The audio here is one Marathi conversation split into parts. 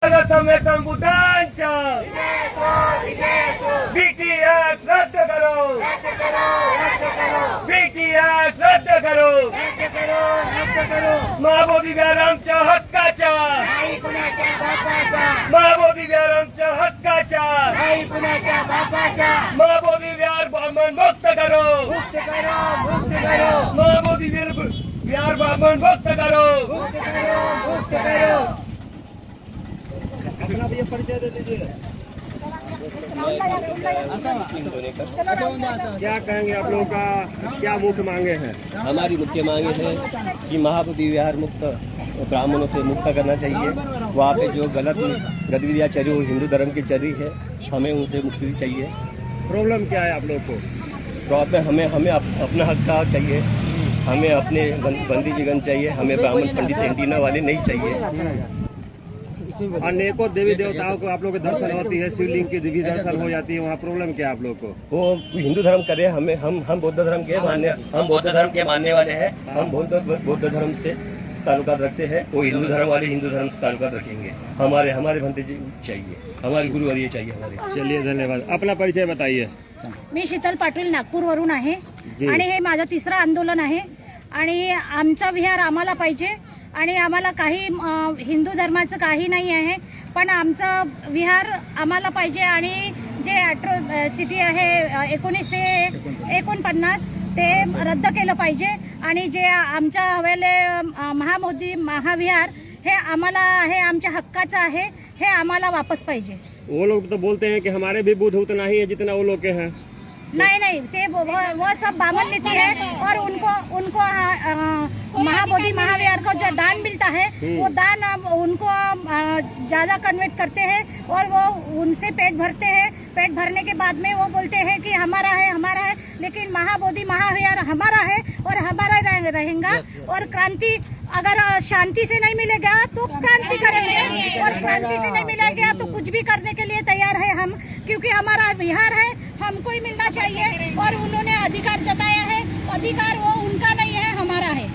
संबुद्धांच्या BTS रद्द करो, BTS रद्द करो, महाबोधी व्यायामच्या हक्काच्या, महाबोधी व्यायामच्या हक्काच्या, महाबोधी विहार ब्राह्मण मुक्त करो, महाबोधी विहार ब्राह्मण मुक्त करो। अपना भी परिचय दे दीजिए। क्या कहेंगे आप लोगों का, क्या मुख्य मांगे हैं? हमारी मुख्य मांगे है कि महाबोधि विहार मुक्त ब्राह्मणों से मुक्त करना चाहिए। वहाँ पे जो गलत गतिविधियाँ चली वो हिंदू धर्म की चली है, हमें उनसे मुक्ति चाहिए। प्रॉब्लम क्या है आप लोगों को? प्रॉब्लम हमें अपना हक का चाहिए, हमें अपने बंदी जीवन चाहिए, हमें ब्राह्मण पंडित एंटीना वाले नहीं चाहिए। अनेकों देवी देवताओं को आप लोग के दर्शन होती है, शिवलिंग की देवी दर्शन हो जाती है, वहाँ प्रॉब्लम क्या है आप लोग को? वो हिंदू धर्म करे, हमें हम बौद्ध धर्म के मानने वाले हैं। हम बौद्ध धर्म से ताल्लुकात रखते हैं, वो हिंदू धर्म वाले हिंदू धर्म से ताल्लुकात रखेंगे। हमारे बंदी जी चाहिए, हमारे गुरुवर्य चाहिए हमारे। चलिए धन्यवाद। अपना परिचय बताइए। मी शीतल पाटील नागपूरवरून आहे आणि हे माझं तिसरं आंदोलन आहे आणि आमचा विहार आम्हाला पाहिजे आणि आम्हाला काही हिंदू धर्माचं काही नाही आहे, पण आमचा विहार आम्हाला पाहिजे आणि जे अॅट्रॉसिटी आहे 1949 ते रद्द केलं पाहिजे आणि जे आमच्या हवेले महाबोधी महाविहार हे आम्हाला आहे, आमच्या हक्काचं आहे, हे आम्हाला वापस पाहिजे। वो लोग तो बोलते हैं कि हमारे भी बुद्ध उतना ही है जितना वो लोग के हैं। नहीं ते वो सब बामन नीति है और उनको महाबोधि महाविहार को जो दान मिलता है वो दान उनको ज्यादा कन्वर्ट करते हैं और वो उनसे पेट भरते हैं। पेट भरने के बाद में वो बोलते हैं कि हमारा है, लेकिन महाबोधि महाविहार हमारा है और हमारा रहेगा। और क्रांति अगर शांति से नहीं मिलेगा तो क्रांति करेंगे और क्रांति से नहीं मिलेगा तो कुछ भी करने के लिए तैयार है हम, क्योंकि हमारा विहार है, हमको ही मिलना चाहिए और उन्होंने अधिकार जताया है, अधिकार वो उनका नहीं है, हमारा है।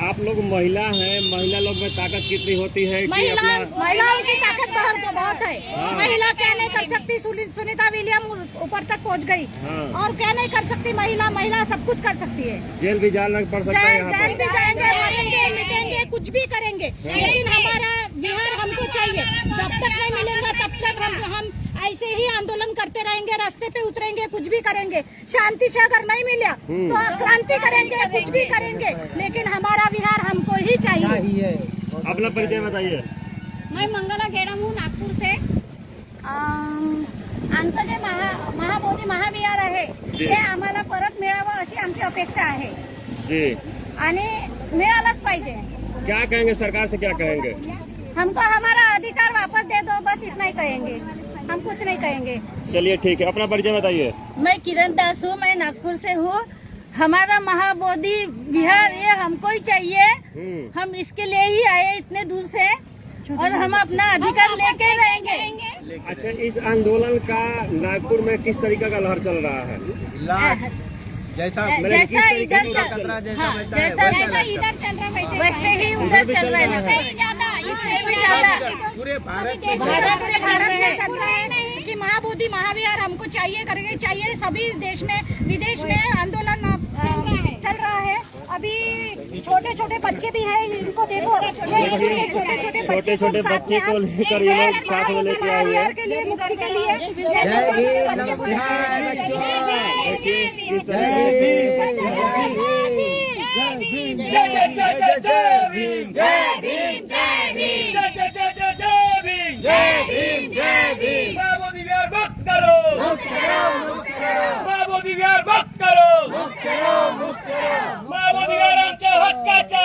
आप लोग महिला हैं, महिला लोग में ताकत कितनी होती है कि महिलाओं की ताकत बहुत है। महिला क्या नहीं कर सकती, सुनीता विलियम ऊपर तक पहुंच गई और क्या नहीं कर सकती महिला सब कुछ कर सकती है। जेल भी जाना पड़ सकता है, जेल भी जाएंगे, मरेंगे, मिटेंगे, कुछ भी करेंगे, लेकिन हमारा विहार हमको चाहिए। जब तक नहीं मिलेगा तब तक हम ऐसे ही आंदोलन करते रहेंगे, रास्ते पे उतरेंगे, कुछ भी करेंगे। शांति से अगर नहीं मिला तो क्रांति करेंगे, कुछ भी करेंगे, लेकिन हमारा विहार हमको ही चाहिए। अपना परिचय बताइए। मैं मंगला गेडम हूँ नागपूर से। आमचं जे महाबोधी महाविहार आहे ते आम्हाला परत मिळावं अशी आमची अपेक्षा आहे जी, आणि मिळालंच पाहिजे। क्या कहेंगे सरकार से, क्या कहेंगे? हमको हमारा अधिकार वापस दे दो, बस इतना ही कहेंगे, हम कुछ नहीं कहेंगे। चलिए ठीक है। अपना परिचय बताइए। मैं किरण दास हूँ, मैं नागपुर से हूँ। हमारा महाबोधि विहार ये हमको ही चाहिए, हम इसके लिए ही आए इतने दूर से और हम अपना अधिकार लेके रहेंगे। अच्छा, इस आंदोलन का नागपुर में किस तरीके का लहर चल रहा है? जैसा इधर चल रहा है वैसे ही उधर चल रहा है, इससे भी ज्यादा पूरे भारत में चल रहा है कि महाबोधि महाविहार हमको चाहिए। सभी देश में विदेश में आंदोलन चल रहा है। अभी छोटे छोटे बच्चे भी हैं, इनको देखो, छोटे छोटे बच्चे को लेकर ये लोग साथ में लेके आए हैं के लिए, मुक्ति के लिए। महाबोधि विहार मुक्त करो, महाबोधि विहार मुक्त करो, महाबोधि विहार आमच्या हक्काचा,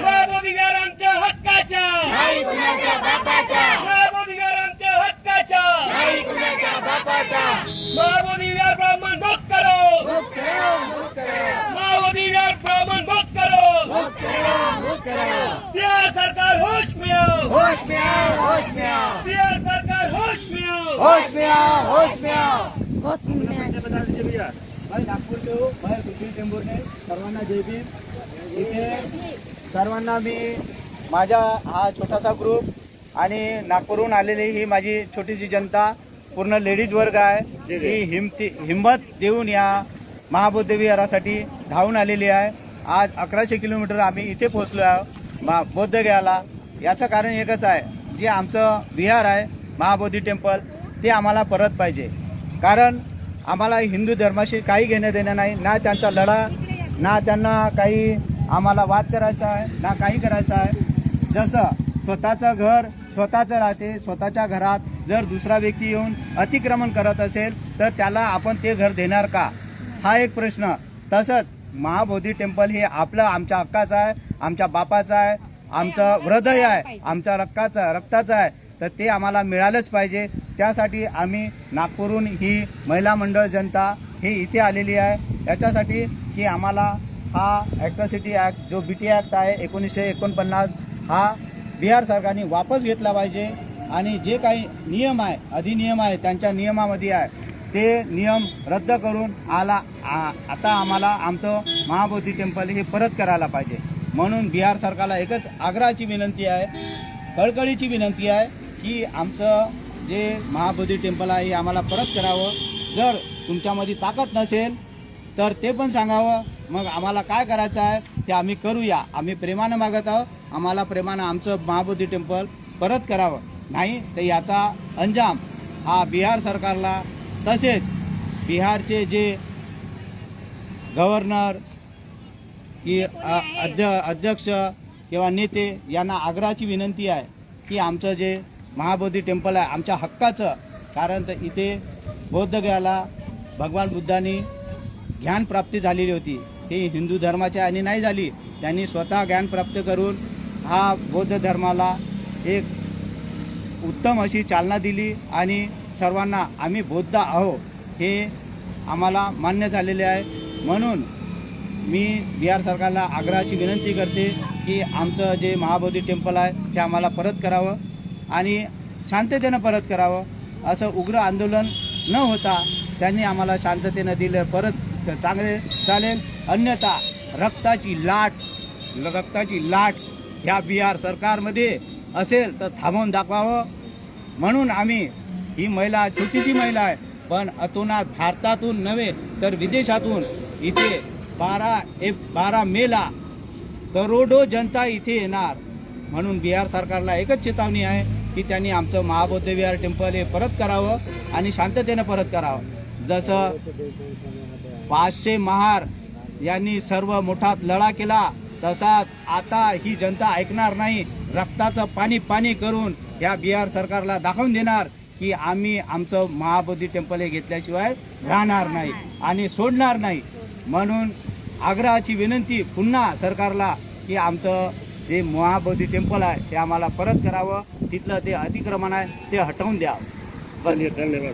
महाबोधि विहार आमच्या हक्काचा, महाबोधि विहार आमच्या हक्काचा, महाबोधि विहार ब्राह्मण मुक्त करो, महाबोधि विहार ब्राह्मण मुक्त करो। बिहार सरकार होश में आओ, होश में आओ, होश में आओ, बिहार सरकार होश में आओ, होश में आओ, होश में आओ। बता दीजिए भैया। मैं नागपूर से हूँ, मैं सुशील टेंभुर्णे। सर्वांना जय भीम। इथे सर्वांना मी माझा हा छोटासा ग्रुप आणि नागपूरहून आलेली ही माझी छोटीशी जनता पूर्ण लेडीज वर्ग आहे. ही हिंमत देऊन या महाबौद्ध विहारासाठी धावून आलेली आहे. आज 1100 किलोमीटर आम्ही इथे पोहोचलो आहोत बौद्धगयाला. याचं कारण एकच आहे, जे आमचं विहार आहे महाबोधी टेम्पल ते आम्हाला परत पाहिजे. कारण आम्हाला हिंदू धर्माशी काही घेणं देणं नाही, ना त्यांचा लढा, ना त्यांना काही आम्हाला वाद करायचा आहे, ना काही करायचं आहे. जसं स्वतःचं घर स्वतःचं राहते, स्वतःच्या घरात जर दुसरा व्यक्ती येऊन अतिक्रमण करत असेल तर त्याला आपण ते घर देणार का, हा एक प्रश्न. तसंच महाबोधी टेम्पल हे आमच्या हक्काचं आहे, आमच्या बापाचं आहे, आमचं हृदय आहे, आमच्या रक्ताचं आहे. तर ते आम्हाला मिळालंच पाहिजे. त्यासाठी आम्ही नागपूरहून ही महिला मंडळ जनता हे इथे आलेली आहे. याच्यासाठी की आम्हाला हा ॲट्रॉसिटी ॲक्ट जो BT ॲक्ट आहे 1949 हा बिहार सरकारने वापस घेतला पाहिजे. आणि जे काही नियम आहे, अधिनियम आहे, त्यांच्या नियमामध्ये आहे ते नियम रद्द करून आता आम्हाला आमचं महाबोधी टेम्पल हे परत करायला पाहिजे. म्हणून बिहार सरकारला एकच आग्रहाची विनंती आहे, कळकळीची विनंती आहे की आमचं जे महाबोधी टेम्पल आहे हे आम्हाला परत करावं. जर तुमच्यामध्ये ताकद नसेल तर ते पण सांगावं, मग आम्हाला काय करायचं आहे ते आम्ही करूया. आम्ही प्रेमानं मागत आहोत, आम्हाला प्रेमानं आमचं महाबोधी टेम्पल परत करावं. नाही तर याचा अंजाम हा बिहार सरकारला तसेच बिहारचे जे गव्हर्नर की अध्यक्ष किंवा नेते यांना आग्रहाची विनंती आहे की आमचं जे महाबोधी टेम्पल आहे आमच्या हक्काचं, कारण तर इथे बौद्धगयाला भगवान बुद्धांनी ज्ञानप्राप्ती झालेली होती. ही हिंदू धर्माच्या आणि नाही झाली, त्यांनी स्वतः ज्ञानप्राप्त करून हा बौद्ध धर्माला एक उत्तम अशी चालना दिली आणि सर्वांना आम्ही बौद्ध आहो हे आम्हाला मान्य झालेले आहे. म्हणून मी बिहार सरकारला आग्रहाची विनंती करते की आमचं जे महाबोधी टेम्पल आहे ते आम्हाला परत करावं आणि शांततेनं परत करावं. असं उग्र आंदोलन न होता त्यांनी आम्हाला शांततेनं दिलं परत चांगले चालेल. अन्यथा रक्ताची लाट ह्या बिहार सरकारमध्ये असेल तर थांबवून दाखवावं. म्हणून आम्ही ही महिला छोटीशी महिला आहे, पण अतोनात भारतातून नव्हे तर विदेशातून इथे 12 मेला करोडो जनता इथे येणार. म्हणून बिहार सरकारला एकच चेतावणी आहे की त्यांनी आमचं महाबौद्ध विहार टेम्पल हे परत करावं आणि शांततेनं परत करावं. जसं 500 महार यांनी सर्व मोठा लढा केला तसाच आता ही जनता ऐकणार नाही. रक्ताचं पाणी करून या बिहार सरकारला दाखवून देणार की आम्ही आमचं महाबोधी टेम्पल हे घेतल्याशिवाय राहणार नाही आणि सोडणार नाही. म्हणून आग्रहाची विनंती पुन्हा सरकारला की आमचं जे महाबोधी टेम्पल आहे ते आम्हाला परत करावं, तिथलं ते अतिक्रमण आहे ते हटवून द्यावं.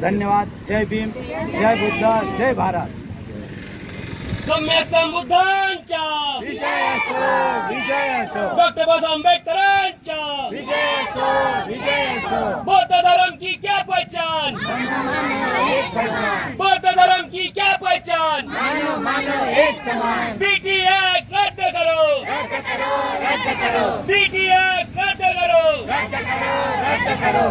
धन्यवाद. जय भीम, जय बुद्ध, जय भारत. सम्यक बुद्धांच्या विजय असो, विजय असो. डॉक्टर बाबासाहेब आंबेडकरांच्या विजय असो, विजय असो. बौद्ध धर्म की क्या पहचान, बौद्ध धर्म की क्या पहचान. मानो एक समान. BT ॲक्ट रद्द करो, रद्द करो. BT ॲक्ट रद्द करो.